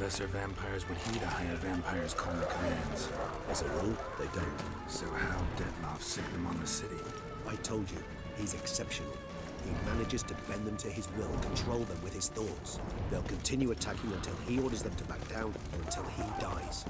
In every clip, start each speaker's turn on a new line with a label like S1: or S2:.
S1: lesser vampires would heed a higher vampire's calm commands.
S2: As a rule, they don't.
S1: So how Detloff sick them on the city?
S2: I told you, he's exceptional. He manages to bend them to his will, control them with his thoughts. They'll continue attacking until he orders them to back down, or until he dies.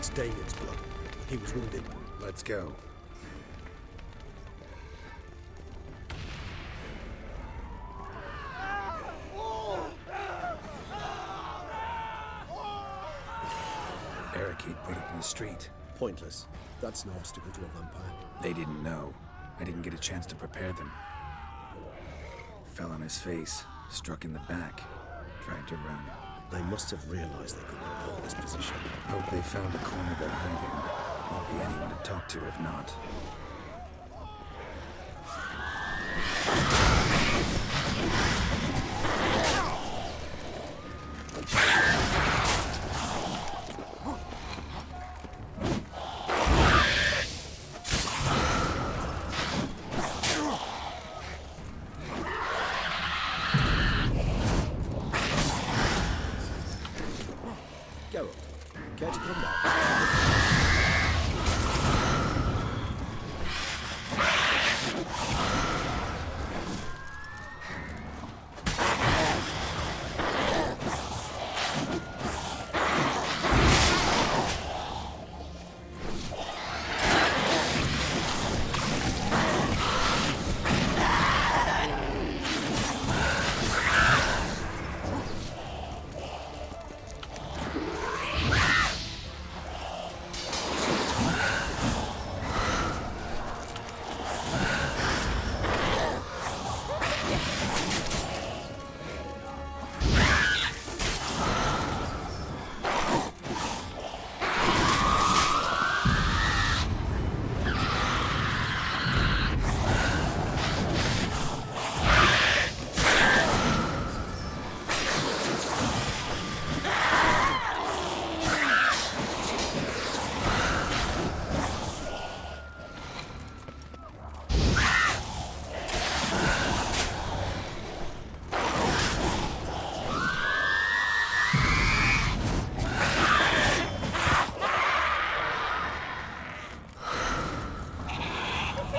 S2: It's Damien's blood. He was wounded.
S1: Let's go. Barricade put up in the street.
S2: Pointless. That's no obstacle to a vampire.
S1: They didn't know. I didn't get a chance to prepare them. Fell on his face, struck in the back, tried to run.
S2: They must have realized they could not hold this position.
S1: Hope they found a corner to hide in. Won't be anyone to talk to if not.
S2: Care to come back?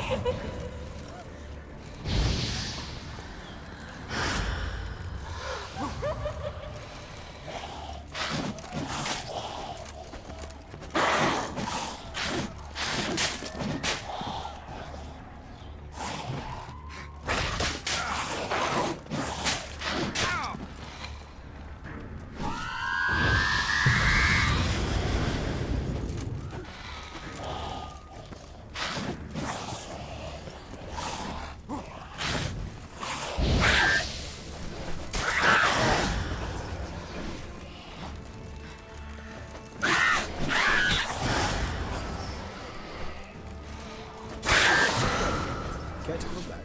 S2: Care to come back?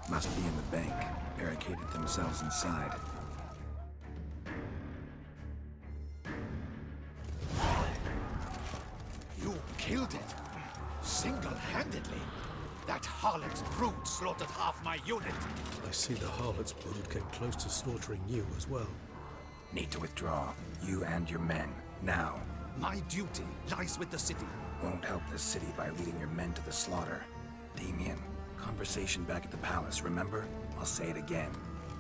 S1: Must be in the bank, barricaded themselves inside.
S3: You killed it. Single-handedly. That harlot's brood slaughtered half my unit.
S2: I see the harlot's brood came close to slaughtering you as well.
S1: Need to withdraw, you and your men, now.
S3: My duty lies with the city.
S1: Won't help the city by leading your men to the slaughter. Damien, conversation back at the palace, remember? I'll say it again.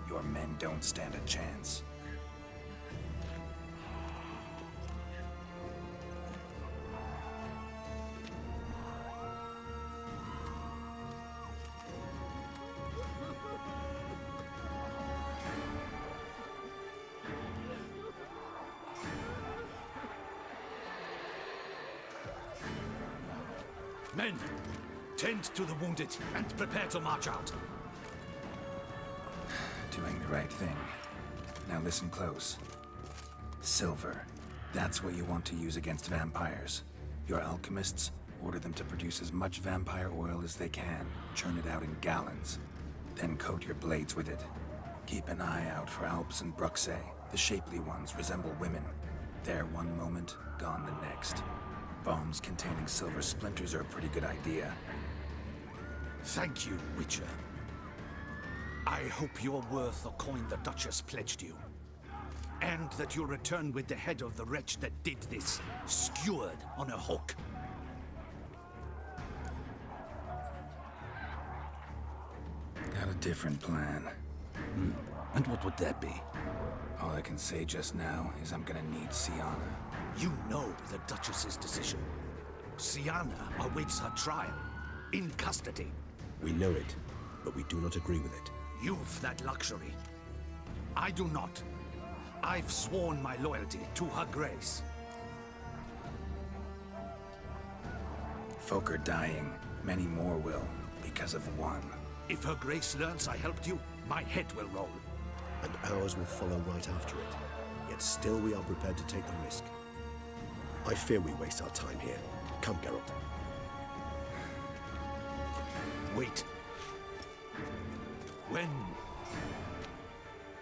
S1: Your men don't stand a chance.
S3: Men, tend to the wounded and prepare to march out.
S1: Doing the right thing. Now listen close. Silver. That's what you want to use against vampires. Your alchemists, order them to produce as much vampire oil as they can. Churn it out in gallons. Then coat your blades with it. Keep an eye out for Alps and Bruxae. The shapely ones resemble women. There one moment, gone the next. Bombs containing silver splinters are a pretty good idea.
S3: Thank you, Witcher. I hope you're worth the coin the Duchess pledged you. And that you'll return with the head of the wretch that did this, skewered on a hook.
S1: Got a different plan.
S3: And what would that be?
S1: All I can say just now is I'm gonna need Siana.
S3: You know the Duchess's decision. Siana awaits her trial, in custody.
S2: We know it, but we do not agree with it.
S3: You've that luxury. I do not. I've sworn my loyalty to her grace.
S1: Folk are dying. Many more will, because of one.
S3: If her grace learns I helped you, my head will roll.
S2: And ours will follow right after it. Yet still we are prepared to take the risk. I fear we waste our time here. Come, Geralt.
S3: Wait.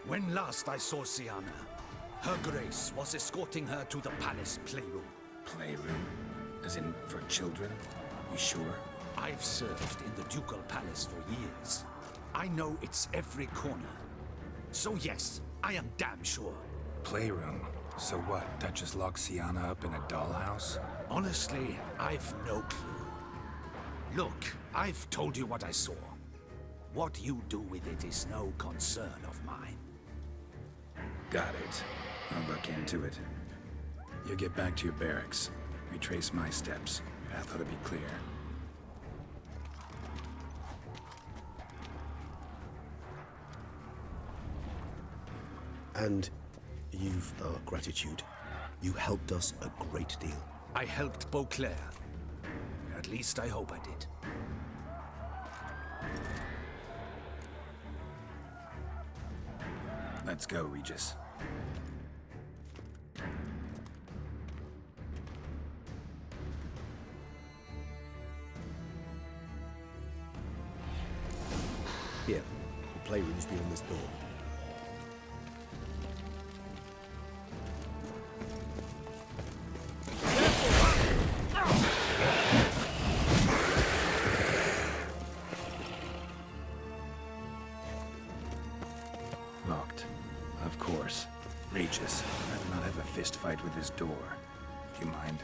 S3: When last I saw Siana, her grace was escorting her to the palace playroom.
S1: Playroom? As in, for children? You sure?
S3: I've served in the ducal palace for years. I know it's every corner. So yes, I am damn sure.
S1: Playroom? So what, Duchess locked Siana up in a dollhouse?
S3: Honestly, I've no clue. Look, I've told you what I saw. What you do with it is no concern of mine.
S1: Got it. I'll look into it. You get back to your barracks. Retrace my steps. Path ought to be clear.
S2: And you've our gratitude. You helped us a great deal.
S3: I helped Beauclair. At least I hope I did.
S1: Let's go, Regis.
S2: Here, the playroom's beyond this door.
S1: Locked. Of course. Regis, I'd rather not have a fist fight with this door. Do you mind?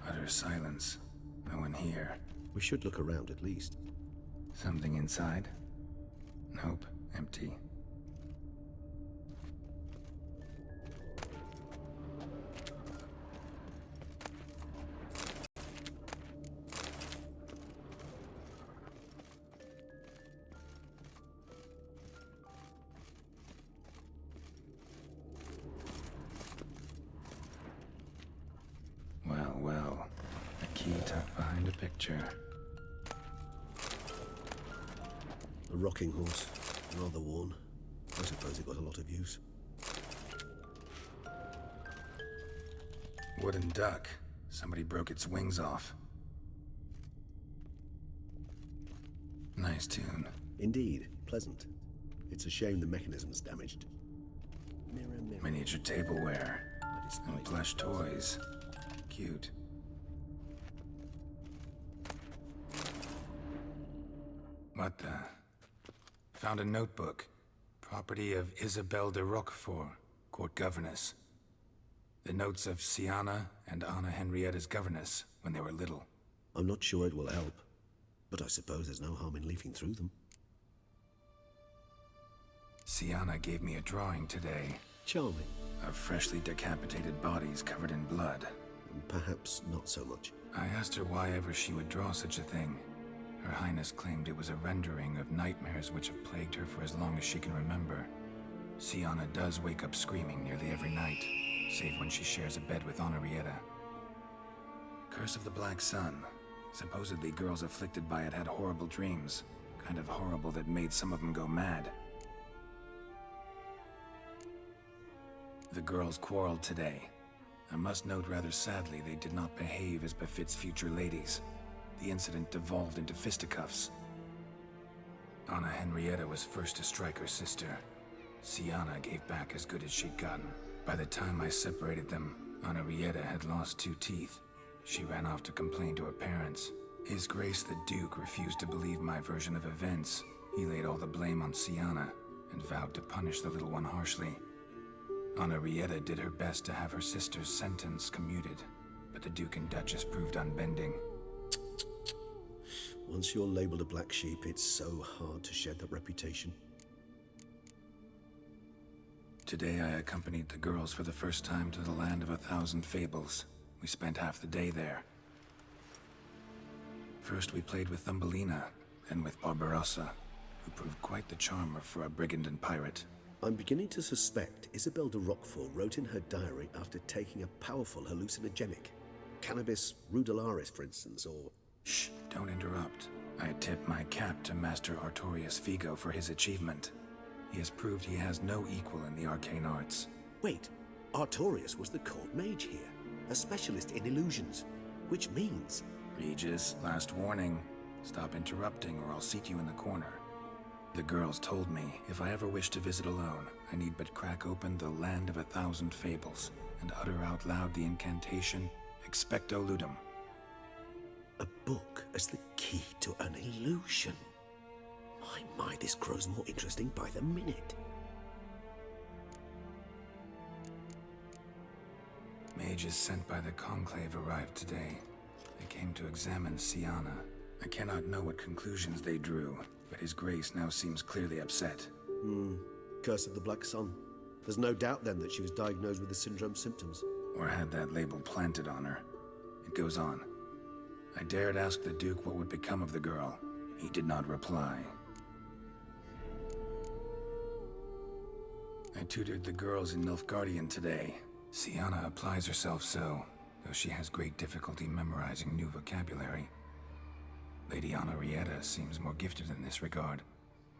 S1: Utter silence. No one here.
S2: We should look around at least.
S1: Something inside? Nope. Empty. Well. A key tucked behind a picture.
S2: A rocking horse, rather worn. I suppose it got a lot of use.
S1: Wooden duck. Somebody broke its wings off. Nice tune.
S2: Indeed, pleasant. It's a shame the mechanism's damaged. Mirror, mirror.
S1: Miniature tableware.
S2: I despise
S1: And plush toys. Cute. What the? Found a notebook. Property of Isabelle de Roquefort, court governess. The notes of Siana and Anna Henrietta's governess when they were little.
S2: I'm not sure it will help, but I suppose there's no harm in leafing through them.
S1: Siana gave me a drawing today.
S2: Charming.
S1: Of freshly decapitated bodies covered in blood.
S2: Perhaps not so much.
S1: I asked her why ever she would draw such a thing. Her Highness claimed it was a rendering of nightmares which have plagued her for as long as she can remember. Siana does wake up screaming nearly every night, save when she shares a bed with Henrietta. Curse of the Black Sun. Supposedly girls afflicted by it had horrible dreams. Kind of horrible that made some of them go mad. The girls quarreled today. I must note rather sadly they did not behave as befits future ladies. The incident devolved into fisticuffs. Anna Henrietta was first to strike her sister. Siana gave back as good as she'd gotten. By the time I separated them, Henrietta had lost 2 teeth. She ran off to complain to her parents. His Grace the Duke refused to believe my version of events. He laid all the blame on Siana and vowed to punish the little one harshly. Henrietta did her best to have her sister's sentence commuted, but the Duke and Duchess proved unbending.
S2: Once you're labeled a black sheep, it's so hard to shed that reputation.
S1: Today I accompanied the girls for the first time to the land of 1,000 fables. We spent half the day there. First we played with Thumbelina, then with Barbarossa, who proved quite the charmer for a brigand and pirate.
S2: I'm beginning to suspect Isabel de Roquefort wrote in her diary after taking a powerful hallucinogenic. Cannabis rudelaris, for instance, or...
S1: Shh, don't interrupt. I tip my cap to Master Artorius Figo for his achievement. He has proved he has no equal in the arcane arts.
S2: Wait, Artorius was the court mage here, a specialist in illusions, which means...
S1: Regis, last warning. Stop interrupting or I'll seat you in the corner. The girls told me if I ever wish to visit alone, I need but crack open the land of 1,000 fables and utter out loud the incantation, Expecto Ludum.
S2: A book as the key to an illusion. My, this grows more interesting by the minute.
S1: Mages sent by the Conclave arrived today. They came to examine Siana. I cannot know what conclusions they drew, but His Grace now seems clearly upset.
S2: Curse of the Black Sun. There's no doubt then that she was diagnosed with the syndrome symptoms.
S1: Or had that label planted on her. It goes on. I dared ask the Duke what would become of the girl. He did not reply. I tutored the girls in Nilfgaardian today. Siana applies herself so, though she has great difficulty memorizing new vocabulary. Lady Henrietta seems more gifted in this regard,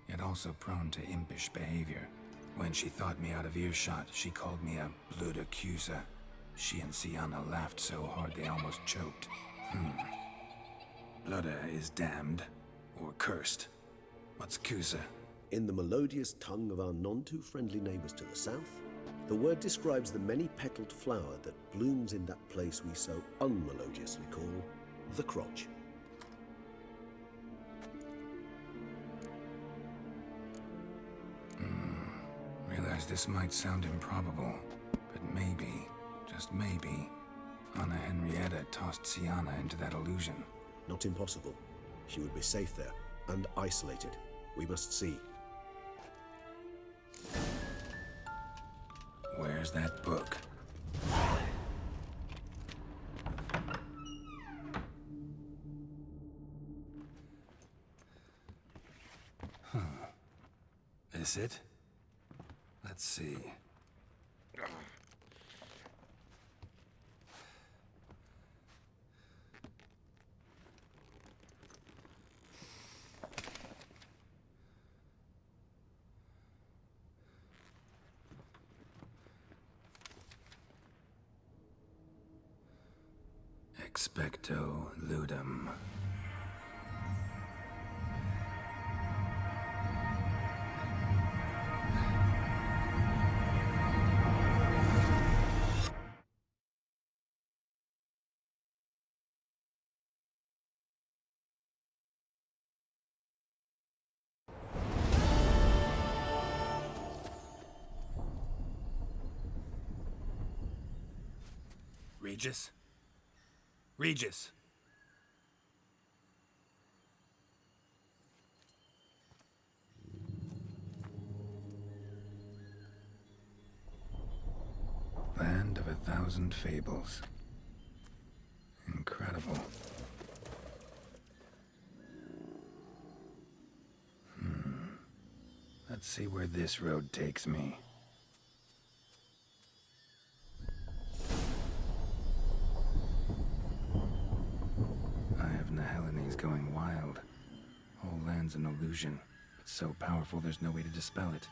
S1: yet also prone to impish behavior. When she thought me out of earshot, she called me a blood accuser. She and Siana laughed so hard they almost choked. Blooda is damned, or cursed. What's Cusa?
S2: In the melodious tongue of our none-too-friendly neighbors to the south, the word describes the many-petaled flower that blooms in that place we so unmelodiously call the crotch.
S1: Realize this might sound improbable, but maybe, just maybe, Anna Henrietta tossed Siana into that illusion.
S2: Not impossible. She would be safe there, and isolated. We must see.
S1: Where's that book? This it? Let's see. Expecto Ludum. Regis? Regis! Land of 1,000 fables. Incredible. Let's see where this road takes me. Eye of Nehelene is going wild. Whole land's an illusion. It's so powerful there's no way to dispel it.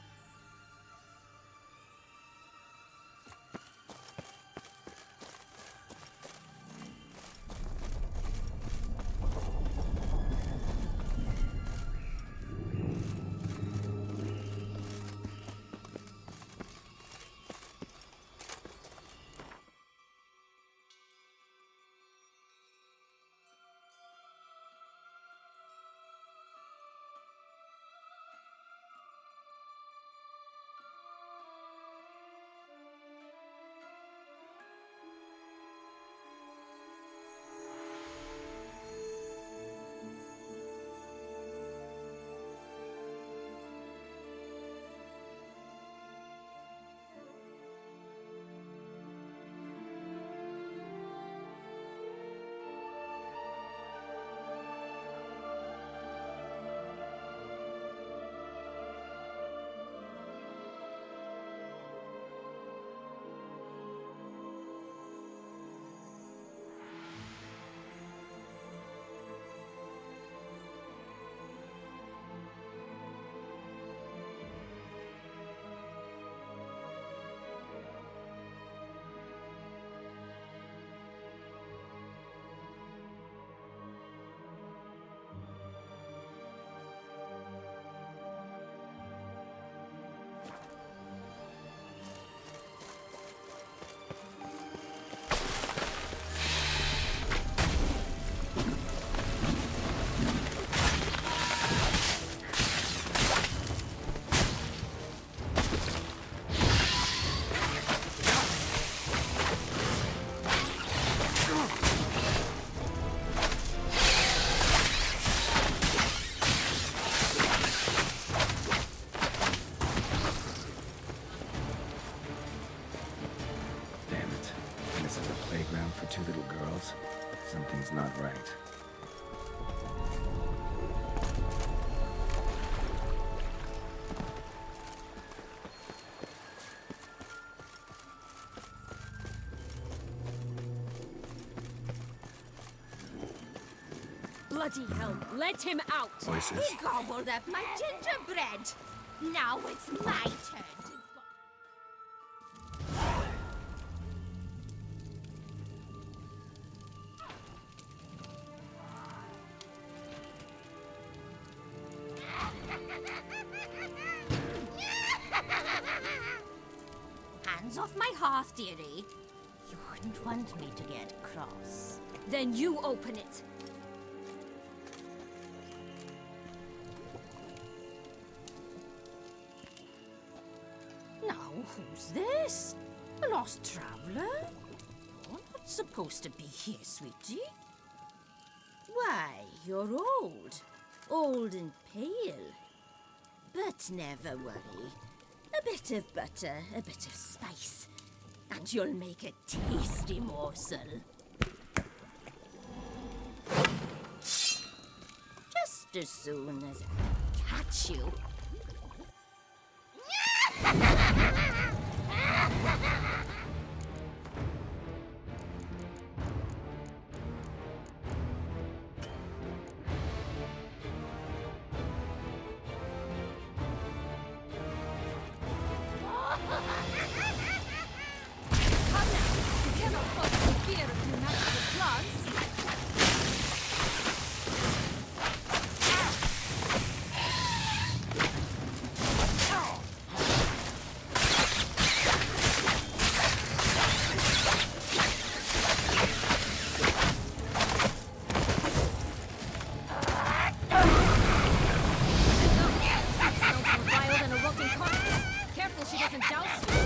S1: For two little girls, something's not right.
S4: Bloody hell, let him out!
S1: Voices?
S5: He gobbled up my gingerbread. Now it's my turn to go. Hands off my hearth, dearie. You wouldn't want me to get cross.
S4: Then you open it.
S5: Now, who's this? A lost traveler? You're not supposed to be here, sweetie. Why, you're old. Old and pale. But never worry. A bit of butter, a bit of spice, and you'll make a tasty morsel. Just as soon as I catch you.
S4: Careful she doesn't douse you.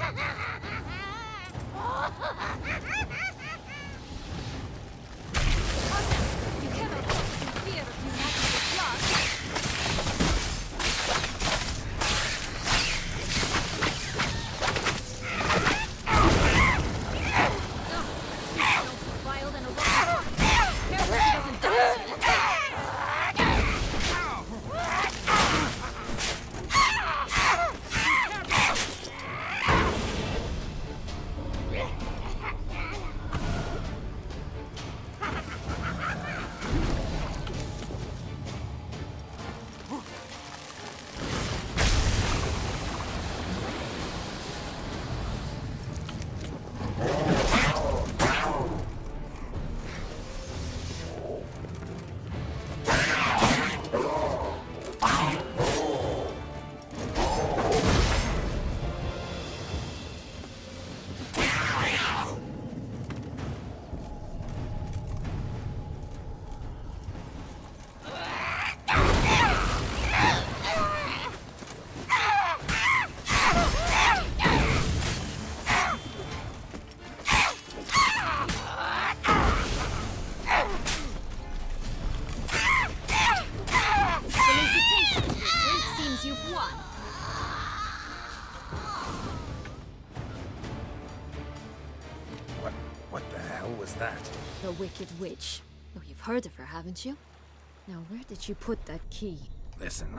S4: You cannot walk in fear of you matching your class. Vile than a rock. Careful she doesn't dance. Felicitations, Richard. It seems you've won.
S1: What the hell was that?
S4: The Wicked Witch. Oh, you've heard of her, haven't you? Now, where did you put that key?
S1: Listen,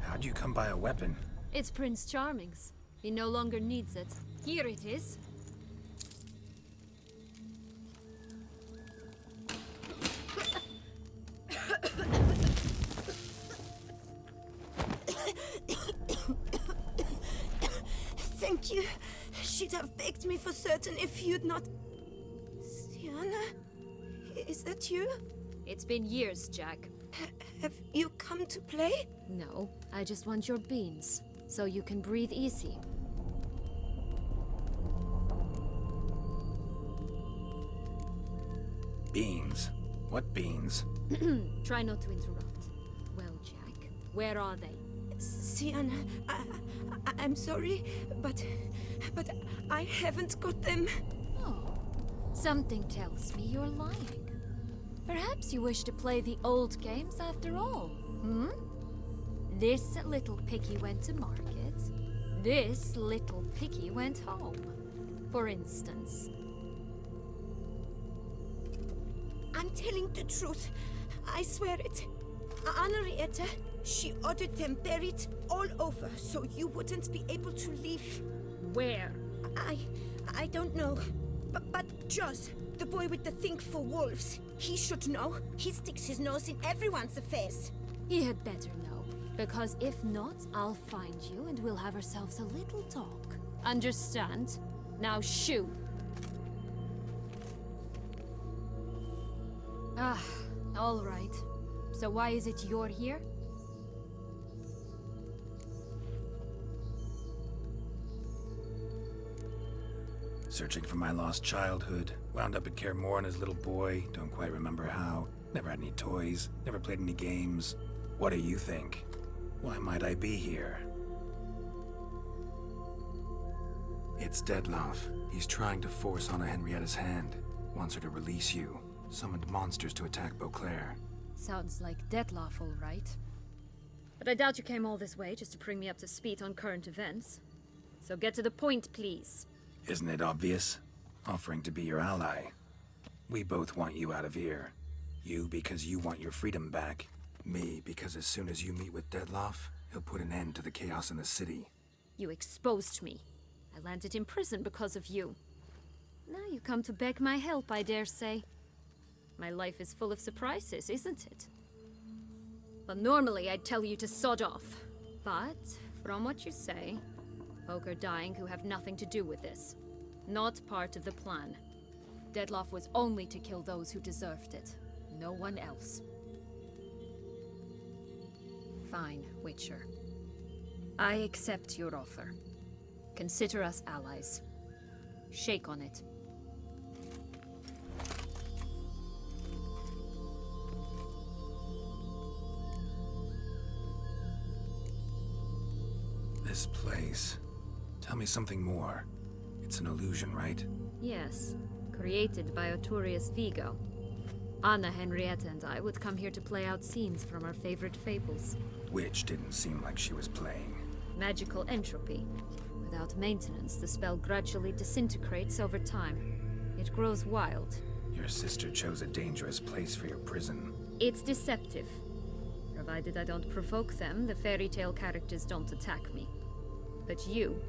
S1: how'd you come by a weapon?
S4: It's Prince Charming's. He no longer needs it. Here it is.
S5: Thank you. She'd have begged me for certain if you'd not... Sienna? Is that you?
S4: It's been years, Jack.
S5: Have you come to play?
S4: No, I just want your beans, so you can breathe easy.
S1: Beans? What beans?
S4: Try not to interrupt. Well, Jack, where are they?
S5: Sienna, I'm sorry, but I haven't got them.
S4: Oh, something tells me you're lying. Perhaps you wish to play the old games after all, hmm? This little piggy went to market. This little piggy went home, for instance.
S5: I'm telling the truth. I swear it. Henrietta, she ordered them buried all over so you wouldn't be able to leave.
S4: Where?
S5: I don't know. But Joss, the boy with the thing for wolves, he should know. He sticks his nose in everyone's affairs.
S4: He had better know, because if not, I'll find you and we'll have ourselves a little talk. Understand? Now shoo! Ah, all right. So why is it you're here?
S1: Searching for my lost childhood. Wound up at Kaer Morhen as a little boy. Don't quite remember how. Never had any toys. Never played any games. What do you think? Why might I be here? It's Dettlaff. He's trying to force Anna Henrietta's hand. Wants her to release you. Summoned monsters to attack Beauclair.
S4: Sounds like Dettlaff, all right. But I doubt you came all this way just to bring me up to speed on current events. So get to the point, please.
S1: Isn't it obvious? Offering to be your ally. We both want you out of here. You because you want your freedom back. Me because as soon as you meet with Dettlaff, he'll put an end to the chaos in the city.
S4: You exposed me. I landed in prison because of you. Now you come to beg my help, I dare say. My life is full of surprises, isn't it? Well, normally I'd tell you to sod off. But, from what you say, folk are dying who have nothing to do with this. Not part of the plan. Dettlaff was only to kill those who deserved it. No one else. Fine, Witcher. I accept your offer. Consider us allies. Shake on it.
S1: This place. Tell me something more. It's an illusion, right?
S4: Yes, created by Arturius Vigo. Anna, Henrietta, and I would come here to play out scenes from our favorite fables.
S1: Which didn't seem like she was playing.
S4: Magical entropy. Without maintenance, the spell gradually disintegrates over time. It grows wild.
S1: Your sister chose a dangerous place for your prison.
S4: It's deceptive. Provided I don't provoke them, the fairy tale characters don't attack me. But you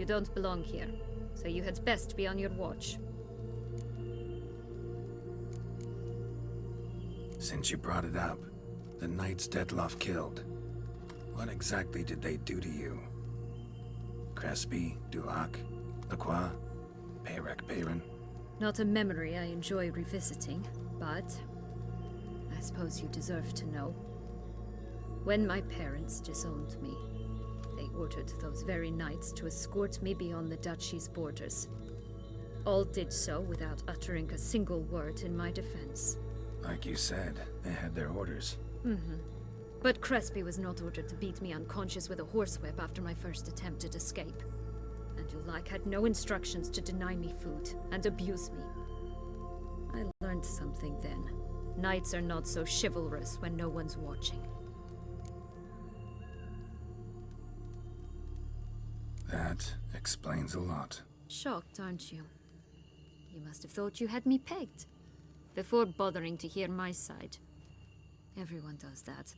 S4: don't belong here. So you had best be on your watch.
S1: Since you brought it up, the knights Detloff killed. What exactly did they do to you? Crespi, Dulac, Lacroix, Peyrac Peyran?
S4: Not a memory I enjoy revisiting, but I suppose you deserve to know. When my parents disowned me, they ordered those very knights to escort me beyond the duchy's borders. All did so without uttering a single word in my defense.
S1: Like you said, they had their orders.
S4: But Crespi was not ordered to beat me unconscious with a horsewhip after my first attempted escape. And Dulac had no instructions to deny me food and abuse me. I learned something then. Knights are not so chivalrous when no one's watching.
S1: That explains a lot.
S4: Shocked, aren't you? You must have thought you had me pegged. Before bothering to hear my side. Everyone does that.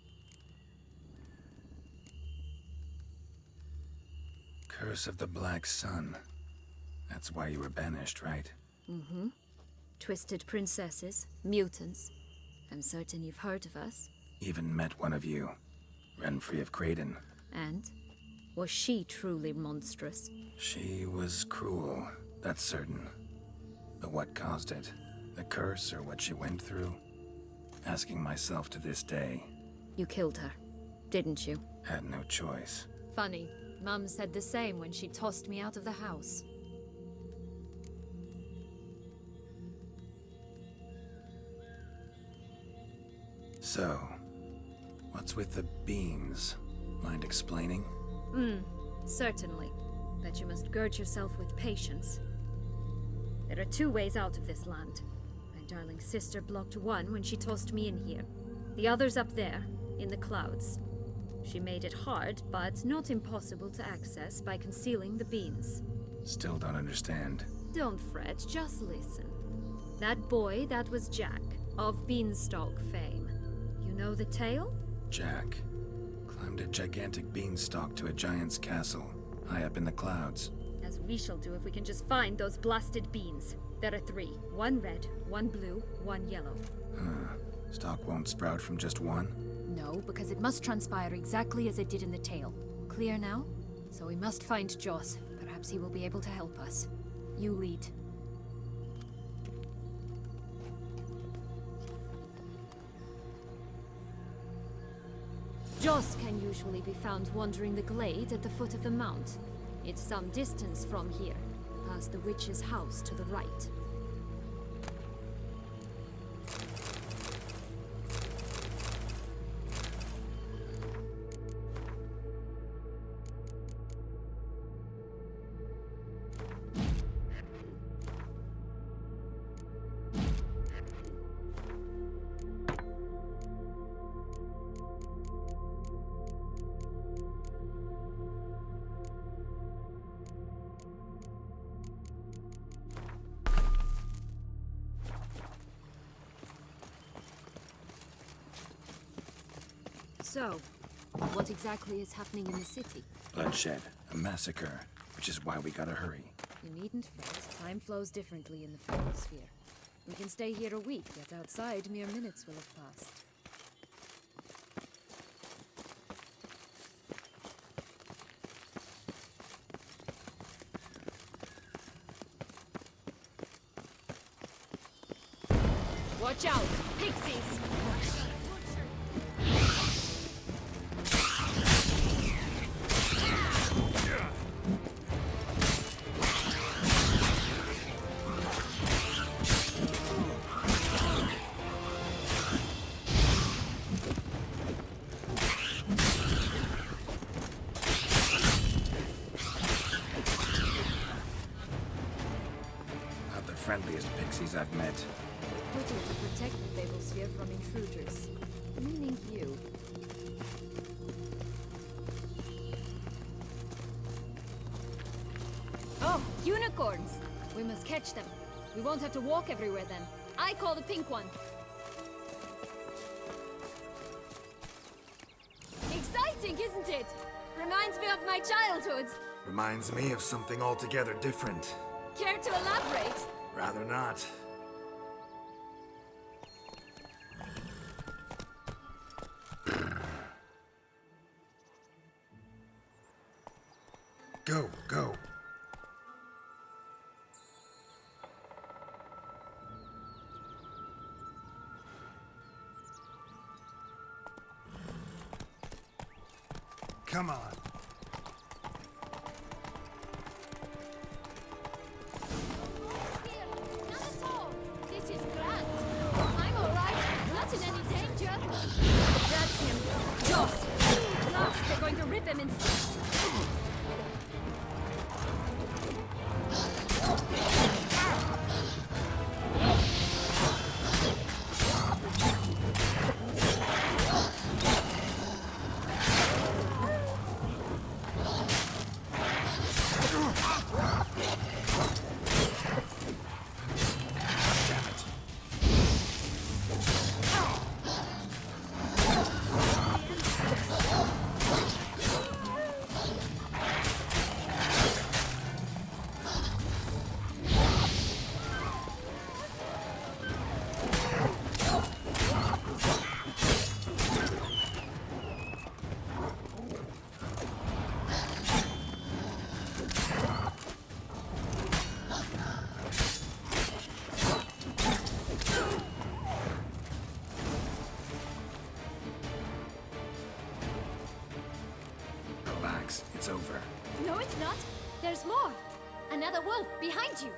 S1: Curse of the Black Sun. That's why you were banished, right?
S4: Twisted princesses, mutants. I'm certain you've heard of us.
S1: Even met one of you. Renfrey of Craden.
S4: And? Was she truly monstrous?
S1: She was cruel, that's certain. But what caused it? The curse or what she went through? Asking myself to this day.
S4: You killed her, didn't you?
S1: Had no choice.
S4: Funny. Mum said the same when she tossed me out of the house.
S1: So, what's with the beans? Mind explaining?
S4: Certainly. But you must gird yourself with patience. There are two ways out of this land. My darling sister blocked one when she tossed me in here. The other's up there, in the clouds. She made it hard, but not impossible to access by concealing the beans.
S1: Still don't understand.
S4: Don't fret, just listen. That boy, that was Jack, of Beanstalk fame. You know the tale?
S1: Jack climbed a gigantic beanstalk to a giant's castle, high up in the clouds.
S4: As we shall do if we can just find those blasted beans. There are 3. 1 red, 1 blue, 1 yellow.
S1: Stalk won't sprout from just one?
S4: No, because it must transpire exactly as it did in the tale. Clear now? So we must find Joss. Perhaps he will be able to help us. You lead. Joss can usually be found wandering the glade at the foot of the mount. It's some distance from here, past the witch's house to the right. So, what exactly is happening in the city?
S1: Bloodshed, a massacre, which is why we gotta hurry.
S4: You needn't fret. Time flows differently in the Fairy Sphere. We can stay here a week, yet outside mere minutes will have passed. Watch out! Pixies!
S1: friendliest pixies I've met.
S4: Put here to protect the Fableспhere from intruders. Meaning you. Oh, unicorns! We must catch them. We won't have to walk everywhere then. I call the pink one. Exciting, isn't it? Reminds me of my childhood.
S1: Reminds me of something altogether different.
S4: Care to elaborate?
S1: Rather not. Go, go. Come on.
S4: Not at all. This is grand. I'm all right. Not in any danger. That's him. Joss. Last, they're going to rip him in six.
S1: Relax, it's over.
S4: No, it's not. There's more. Another wolf behind you.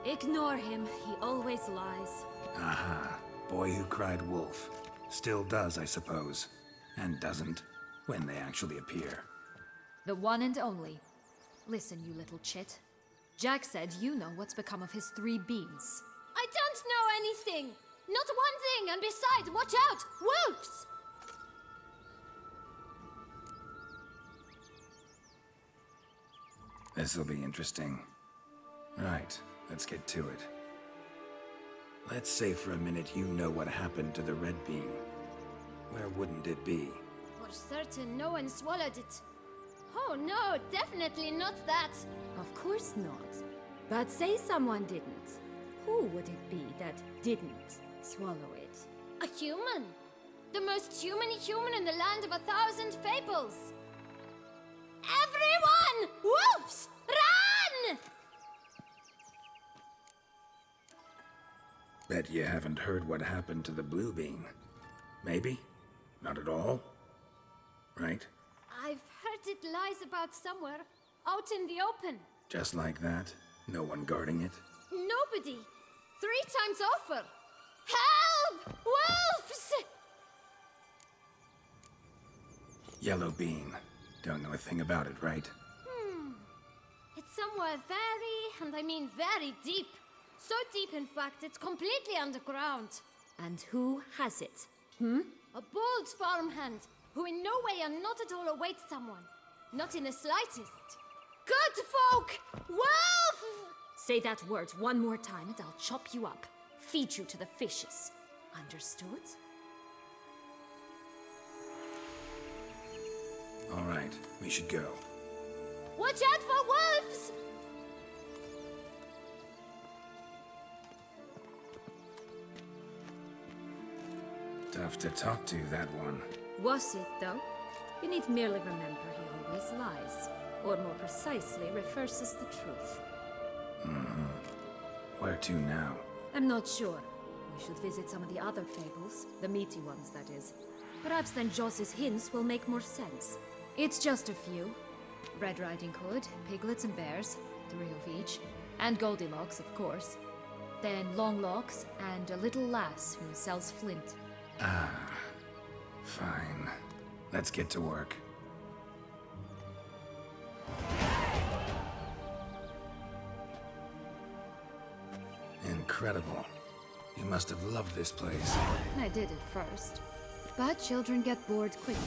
S4: Ignore him. He always lies.
S1: Aha. Boy who cried wolf. Still does, I suppose. And doesn't, when they actually appear.
S4: The one and only. Listen, you little chit. Jack said you know what's become of his 3 beans. I don't know anything! Not one thing, and besides, watch out! Wolves!
S1: This'll be interesting. Right, let's get to it. Let's say for a minute you know what happened to the red bean. Where wouldn't it be?
S4: For certain, no one swallowed it. Oh no, definitely not that. Of course not. But say someone didn't. Who would it be that didn't swallow it? A human. The most human in the land of 1,000 fables. Everyone! Wolves! Run!
S1: Bet you haven't heard what happened to the blue bean. Maybe? Not at all? Right?
S4: I've heard it lies about somewhere, out in the open.
S1: Just like that? No one guarding it?
S4: Nobody. 3 times over. Help! Wolves!
S1: Yellow bean. Don't know a thing about it, right?
S4: It's somewhere very, and I mean very deep. So deep, in fact, it's completely underground. And who has it? A bold farmhand, who in no way and not at all awaits someone. Not in the slightest. Good folk! Wolf! Say that word one more time and I'll chop you up. Feed you to the fishes. Understood?
S1: All right, we should go.
S4: Watch out for wolves!
S1: Tough to talk to, that one.
S4: Was it, though? You need merely remember he always lies. Or more precisely, reverses the truth.
S1: Where to now?
S4: I'm not sure. We should visit some of the other fables. The meaty ones, that is. Perhaps then Joss's hints will make more sense. It's just a few. Red Riding Hood, piglets and bears, 3 of each. And Goldilocks, of course. Then Longlocks, and a little lass who sells flint.
S1: Fine. Let's get to work. Incredible. You must have loved this place.
S4: I did at first. But children get bored quickly.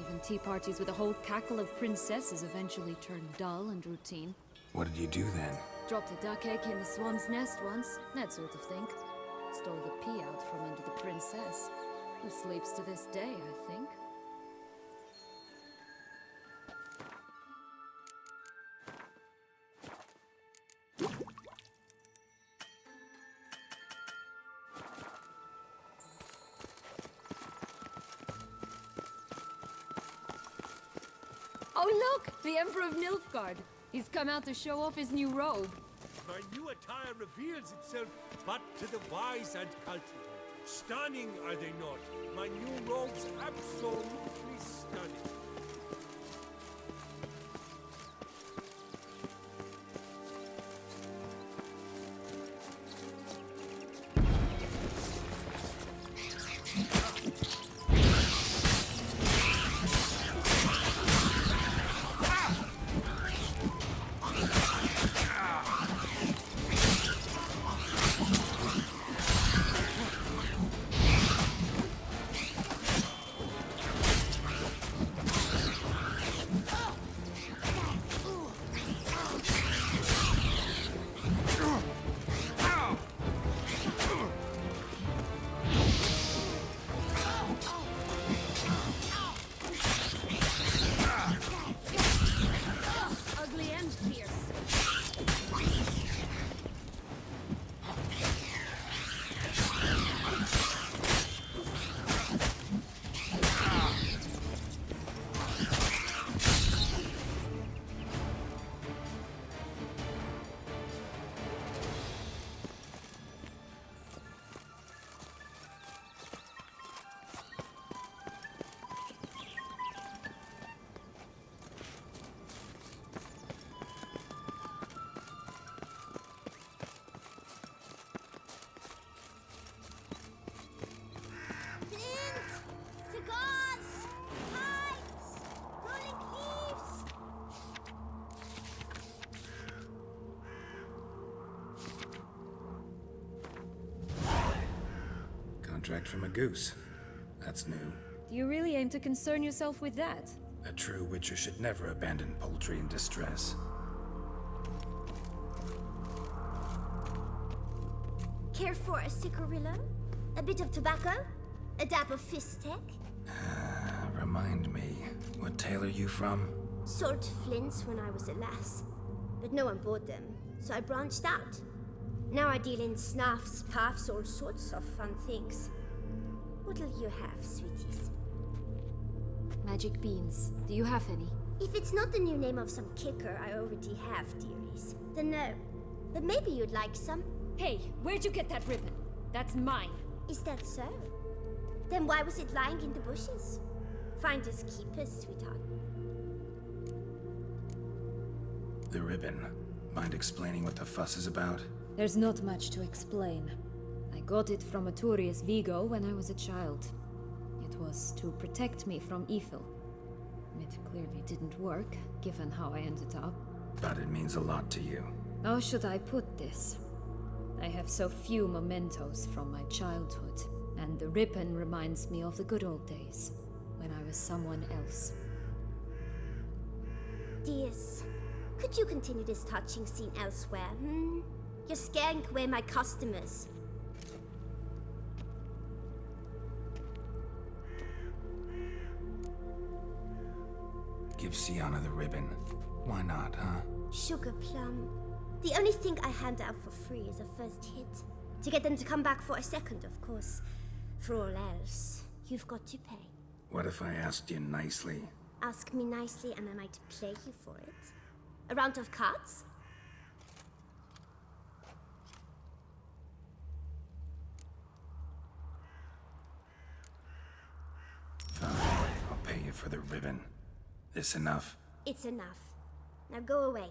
S4: Even tea parties with a whole cackle of princesses eventually turn dull and routine.
S1: What did you do then?
S4: Dropped a duck egg in the swan's nest once, that sort of thing. Stole the pea out from under the princess, who sleeps to this day, I think. Oh look! The Emperor of Nilfgaard! He's come out to show off his new robe.
S6: My new attire reveals itself but to the wise and cultivated. Stunning, are they not? My new robes absolutely stunning.
S4: Ugly and fierce.
S7: Cigars! Pipes! Rolling leaves!
S1: Contract from a goose. That's new.
S4: Do you really aim to concern yourself with that?
S1: A true witcher should never abandon poultry in distress.
S7: Care for a cigarillo? A bit of tobacco? A dab of fistek?
S1: Remind me, what tale are you from?
S7: Sold flints when I was a lass, but no one bought them, so I branched out. Now I deal in snuffs, puffs, all sorts of fun things. What'll you have, sweeties?
S4: Magic beans. Do you have any?
S7: If it's not the new name of some kicker I already have, dearies, then no. But maybe you'd like some.
S4: Hey, where'd you get that ribbon? That's mine.
S7: Is that so? Then why was it lying in the bushes? Finders keepers, sweetheart.
S1: The ribbon. Mind explaining what the fuss is about?
S4: There's not much to explain. I got it from Aturius Vigo when I was a child. It was to protect me from evil. It clearly didn't work, given how I ended up.
S1: But it means a lot to you.
S4: How should I put this? I have so few mementos from my childhood, and the ribbon reminds me of the good old days, when I was someone else.
S7: Dears, could you continue this touching scene elsewhere, You're scaring away my customers.
S1: Give Sienna the ribbon. Why not, huh?
S7: Sugar plum. The only thing I hand out for free is a first hit. To get them to come back for a second, of course. For all else, you've got to pay.
S1: What if I asked you nicely?
S7: Ask me nicely and I might play you for it. A round of cards?
S1: Fine, I'll pay you for the ribbon. This enough?
S7: It's enough. Now go away.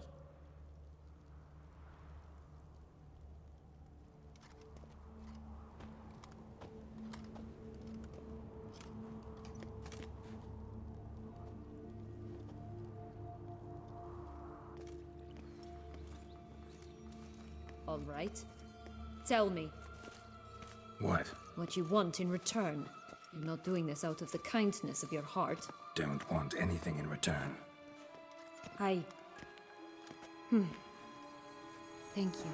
S4: All right. Tell me,
S1: What?
S4: what you want in return. You're not doing this out of the kindness of your heart.
S1: Don't want anything in return.
S4: Thank you.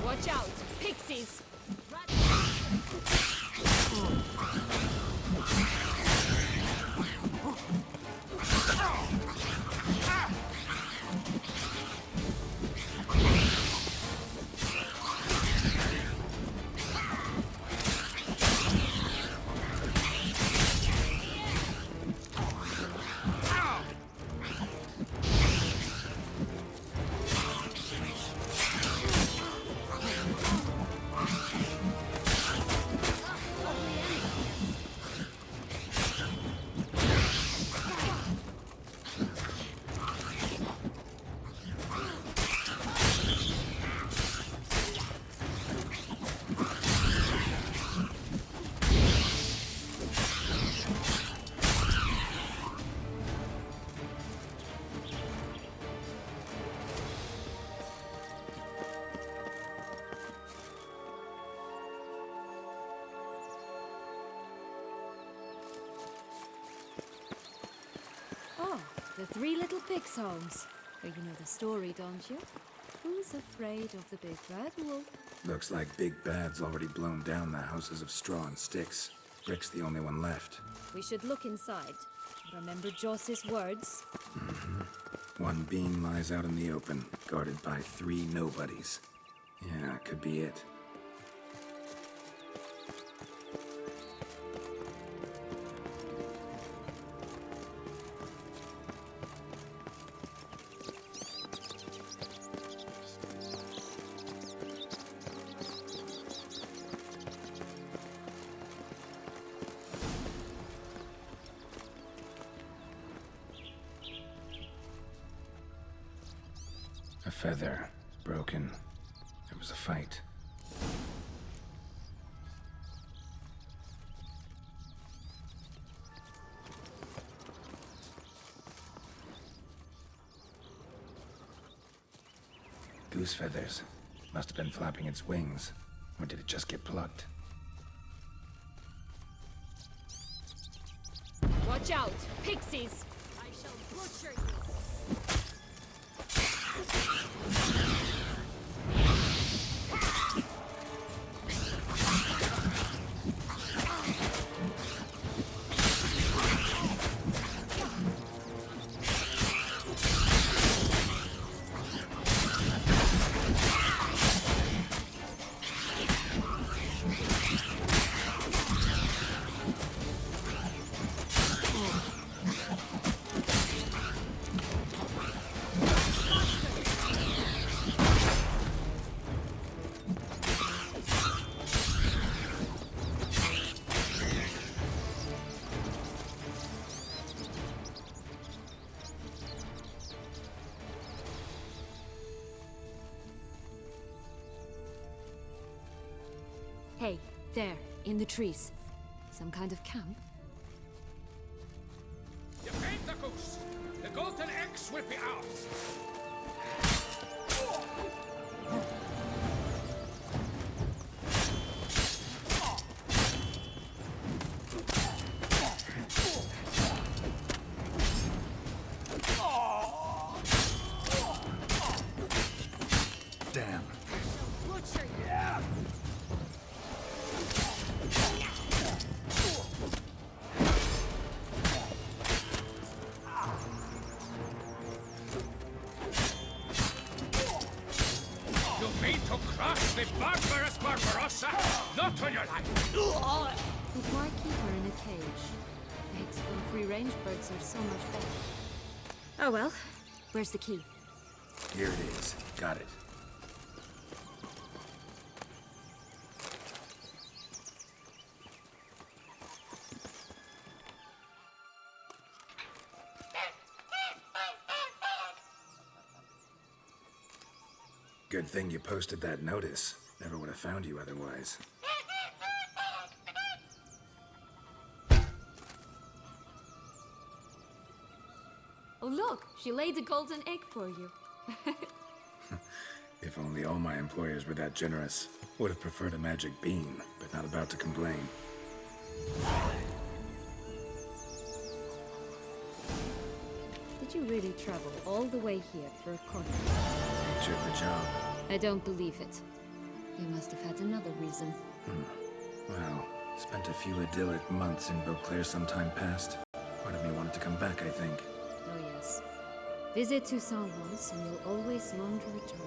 S4: Watch out! Pixies! The Three Little Pigs' homes. Well, you know the story, don't you? Who's afraid of the big bad wolf?
S1: Looks like Big Bad's already blown down the houses of straw and sticks. Brick's the only one left.
S4: We should look inside. Remember Joss's words?
S1: One beam lies out in the open, guarded by 3 nobodies. Yeah, could be it. A feather, broken. There was a fight. Goose feathers. Must have been flapping its wings. Or did it just get plucked?
S4: Watch out! Pixies! I shall butcher you! Hey, there, in the trees. Some kind of camp?
S3: You paint the goose! The golden eggs will be ours!
S1: Damn.
S3: You mean to cross the barbarous Barbarossa? Not on your life!
S4: But why keep her in a cage? Eggs from free-range birds are so much better. Oh well. Where's the key?
S1: Here it is. Got it. Good thing you posted that notice. Never would have found you otherwise.
S4: Oh look! She laid a golden egg for you.
S1: If only all my employers were that generous. Would have preferred a magic bean, but not about to complain.
S4: Did you really travel all the way here for a contract?
S1: Nature of the job.
S4: I don't believe it. You must have had another reason.
S1: Well, spent a few idyllic months in Beauclair some time past. Part of me wanted to come back, I think.
S4: Oh yes. Visit Toussaint once and you'll always long to return.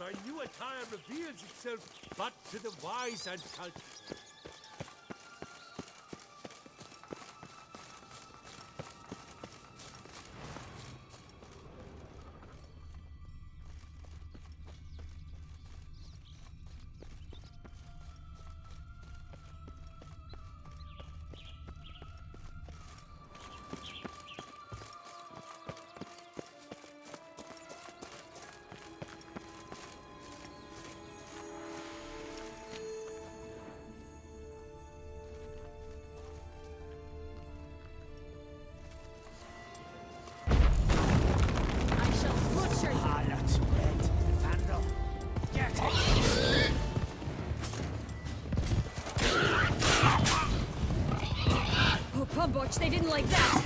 S6: My new attire reveals itself but to the wise and cultured.
S4: Oh, Pumbotch, they didn't like that!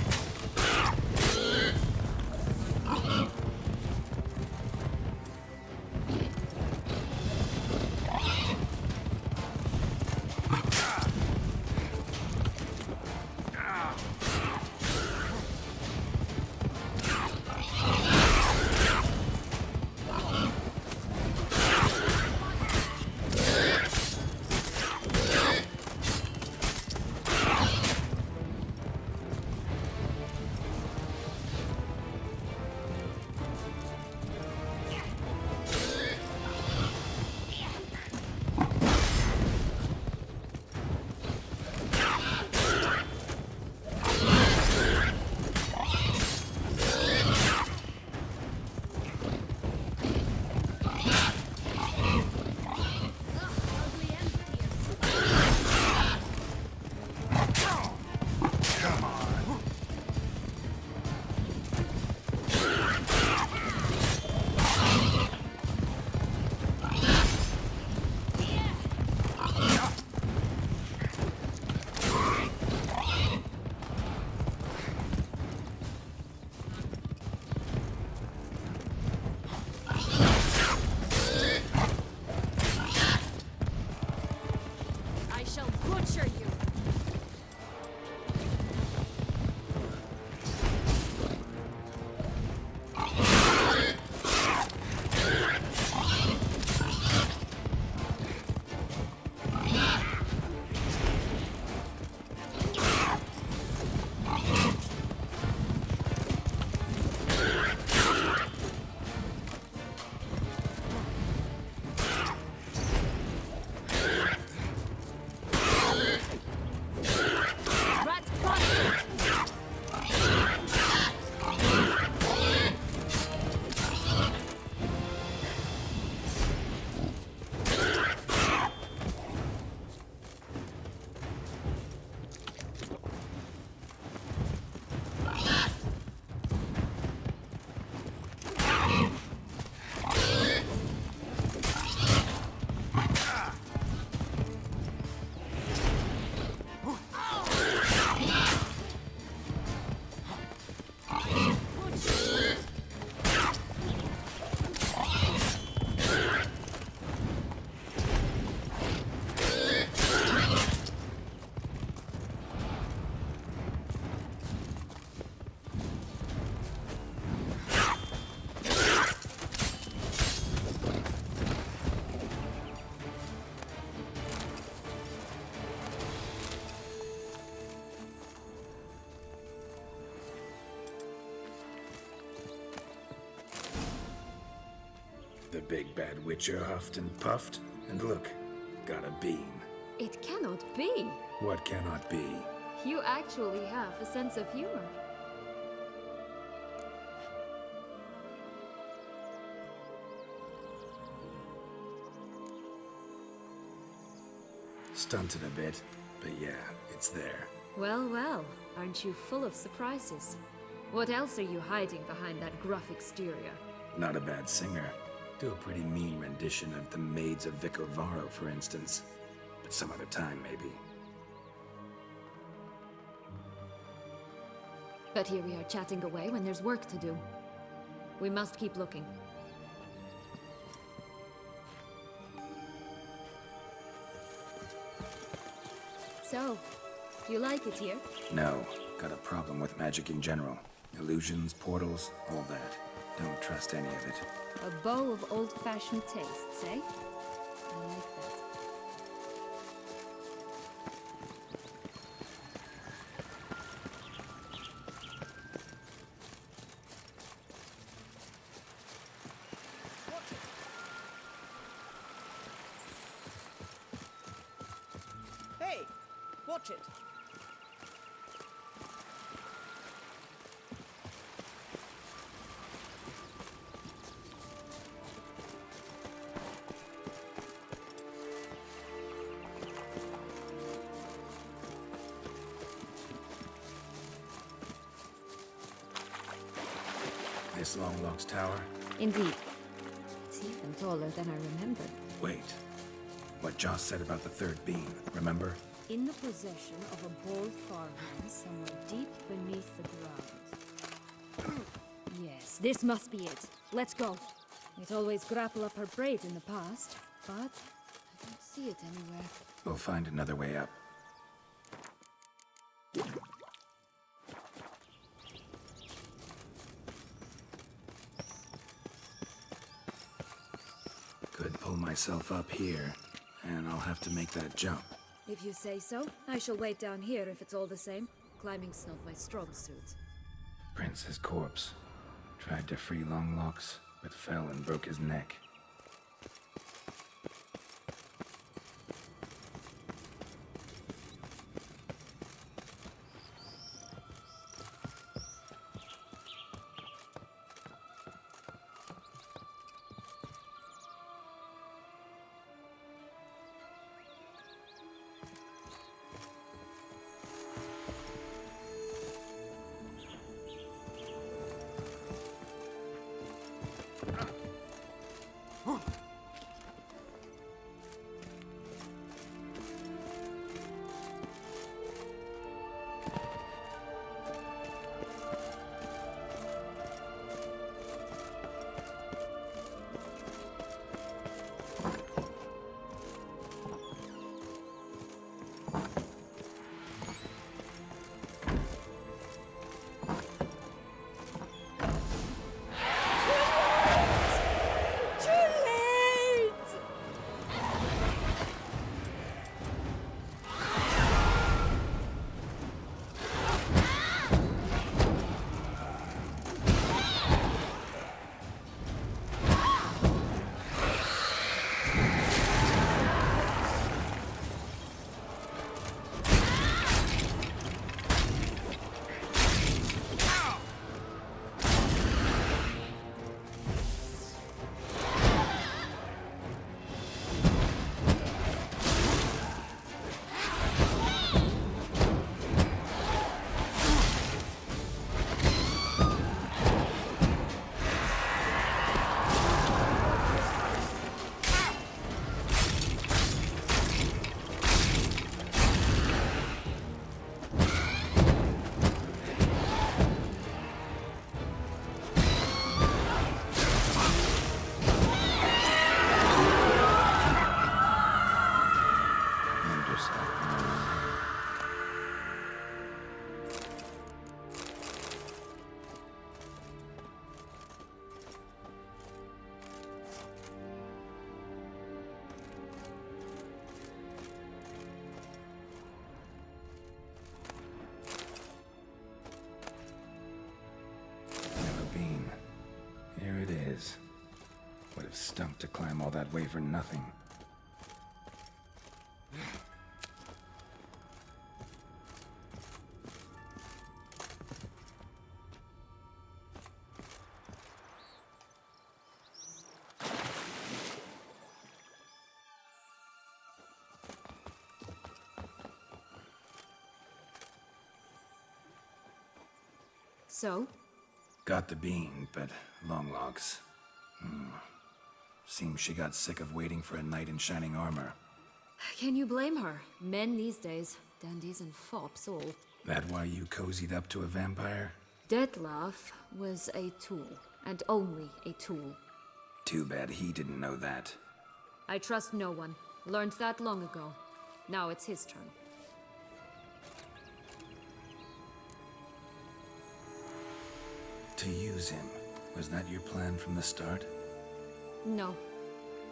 S1: The big bad witcher huffed and puffed, and look, got a bean.
S4: It cannot be.
S1: What cannot be?
S4: You actually have a sense of humor.
S1: Stunted a bit, but yeah, it's there.
S4: Well, well, aren't you full of surprises? What else are you hiding behind that gruff exterior?
S1: Not a bad singer. Do a pretty mean rendition of The Maids of Vicovaro, for instance. But some other time, maybe.
S4: But here we are chatting away when there's work to do. We must keep looking. So, you like it here?
S1: No, got a problem with magic in general. Illusions, portals, all that. Don't trust any of it.
S4: A bow of old-fashioned tastes, eh? I like that.
S8: Hey, watch it.
S1: This Longlock's tower?
S4: Indeed. It's even taller than I remembered.
S1: Wait. What Joss said about the third beam, remember?
S4: In the possession of a bold farmhand somewhere deep beneath the ground. Yes, this must be it. Let's go. It always grapple up her braid in the past, but I don't see it anywhere.
S1: We'll find another way up. Could pull myself up here, and I'll have to make that jump.
S4: If you say so, I shall wait down here if it's all the same. Climbing's not my strong suit.
S1: Prince's corpse. Tried to free Longlocks, but fell and broke his neck. Would have stunk to climb all that way for nothing.
S4: So?
S1: Got the bean, but long logs. Seems she got sick of waiting for a knight in shining armor.
S4: Can you blame her? Men these days, dandies and fops all.
S1: That why you cozied up to a vampire?
S4: Detlef was a tool, and only a tool.
S1: Too bad he didn't know that.
S4: I trust no one. Learned that long ago. Now it's his turn.
S1: To use him. Was that your plan from the start?
S4: No.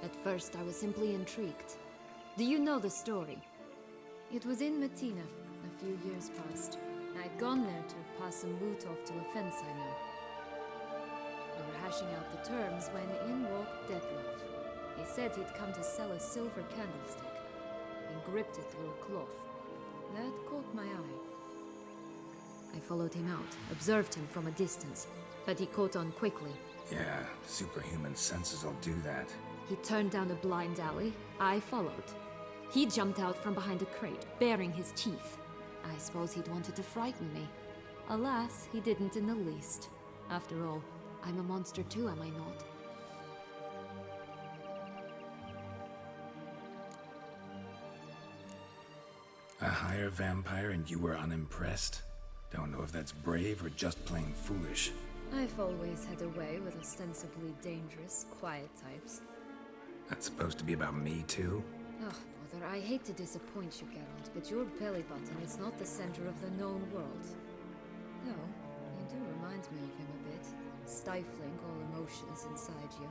S4: At first I was simply intrigued. Do you know the story? It was in Matina, a few years past. I'd gone there to pass some loot off to a fence I knew. We were hashing out the terms when in walked Detlef. He said he'd come to sell a silver candlestick, and gripped it through a cloth. That caught my eye. I followed him out, observed him from a distance, but he caught on quickly.
S1: Yeah, superhuman senses will do that.
S4: He turned down a blind alley. I followed. He jumped out from behind a crate, baring his teeth. I suppose he'd wanted to frighten me. Alas, he didn't in the least. After all, I'm a monster too, am I not?
S1: A higher vampire and you were unimpressed? Don't know if that's brave or just plain foolish.
S4: I've always had a way with ostensibly dangerous, quiet types.
S1: That's supposed to be about me too?
S4: Ugh, brother, I hate to disappoint you, Geralt, but your belly button is not the center of the known world. No, you do remind me of him a bit, stifling all emotions inside you,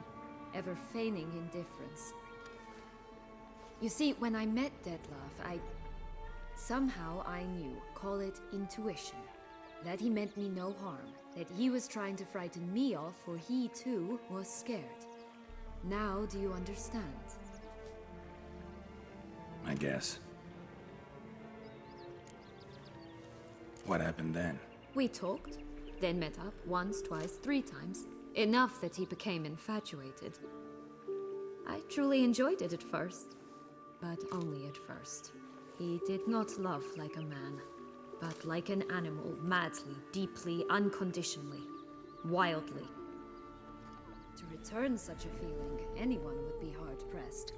S4: ever feigning indifference. You see, when I met Detlef, somehow I knew, call it intuition, that he meant me no harm, that he was trying to frighten me off, for he too was scared. Now do you understand?
S1: I guess. What happened then?
S4: We talked, then met up once, twice, 3 times. Enough that he became infatuated. I truly enjoyed it at first, but only at first. He did not love like a man, but like an animal, madly, deeply, unconditionally, wildly. To return such a feeling, anyone would be hard-pressed,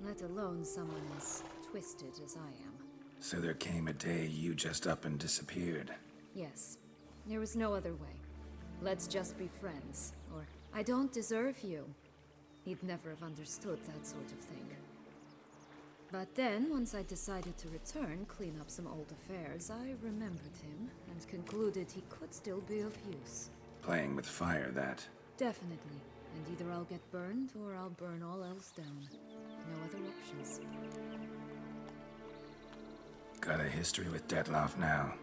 S4: let alone someone as twisted as I am.
S1: So there came a day you just up and disappeared.
S4: Yes, there was no other way. Let's just be friends, or I don't deserve you. He'd never have understood that sort of thing. But then, once I decided to return, clean up some old affairs, I remembered him and concluded he could still be of use.
S1: Playing with fire, that.
S4: Definitely. And either I'll get burned or I'll burn all else down. No other options.
S1: Got a history with Detlef now,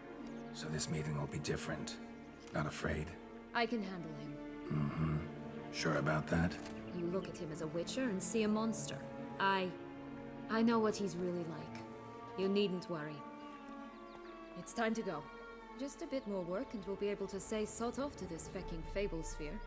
S1: so this meeting will be different. Not afraid?
S4: I can handle him.
S1: Mm-hmm. Sure about that?
S4: You look at him as a witcher and see a monster. I know what he's really like. You needn't worry. It's time to go. Just a bit more work and we'll be able to say sod off to this fecking fable sphere.